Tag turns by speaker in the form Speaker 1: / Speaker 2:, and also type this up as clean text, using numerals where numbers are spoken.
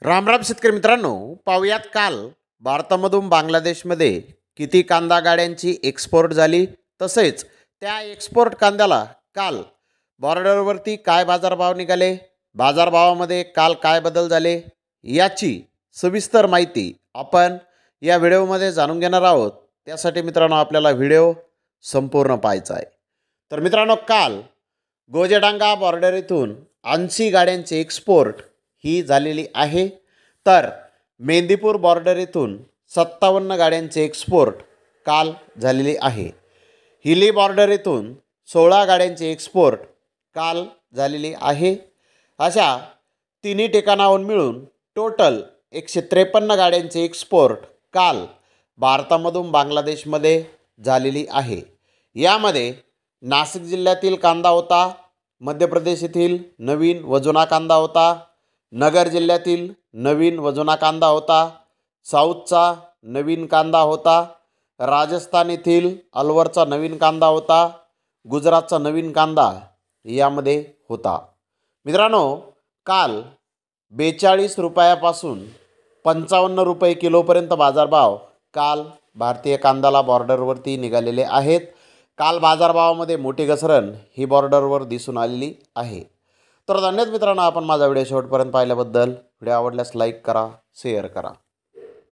Speaker 1: रामराम शेतकरी मित्रांनो, पाहुयात काल भारतामधून बांगलादेशमध्ये किती कांदा गाड्यांची एक्सपोर्ट झाली, तसेच त्या एक्सपोर्ट कांद्याला काल बॉर्डरवरती काय बाजारभाव निघाले, बाजारभावामध्ये काल काय बदल झाले, याची सविस्तर माहिती आपण या व्हिडिओमध्ये जाणून घेणार आहोत। त्यासाठी मित्रांनो आपल्याला व्हिडिओ संपूर्ण पाहायचा आहे। तर मित्रांनो, काल गोजेडांगा बॉर्डर इथून 80 गाड्यांची एक्सपोर्ट ही झालेली आहे। तर मेंदीपूर बॉर्डर इथून 57 गाड्यांचे एक्सपोर्ट काल झालेली आहे। हिली बॉर्डर इथून 16 गाड्यांची एक्सपोर्ट काल झालेली आहे। अशा तिन्ही ठिकाणाहून मिळून टोटल 153 गाड्यांची एक्सपोर्ट काल भारतामधून बांगलादेशमध्ये झालेली आहे। यामध्ये नाशिक जिल्ह्यातील कांदा होता, मध्य प्रदेश येथील नवीन व जुना कांदा होता, नगर जिल्ह्यातील नवीन व जुना कांदा होता, साऊथचा नवीन कांदा होता, राजस्थान येथील अलवरचा नवीन कांदा होता, गुजरातचा नवीन कांदा यामध्ये होता। मित्रांनो, काल 42 रुपयापासून 55 रुपये किलोपर्यंत बाजारभाव काल भारतीय कांद्याला बॉर्डरवरती निघालेले आहेत। काल बाजारभावामध्ये मोठी घसरण ही बॉर्डरवर दिसून आलेली आहे। तर धन्यवाद मित्रांनो, आपण माझा व्हिडिओ शेवटपर्यंत पाहिल्याबद्दल। व्हिडिओ आवडल्यास लाईक करा, शेअर करा।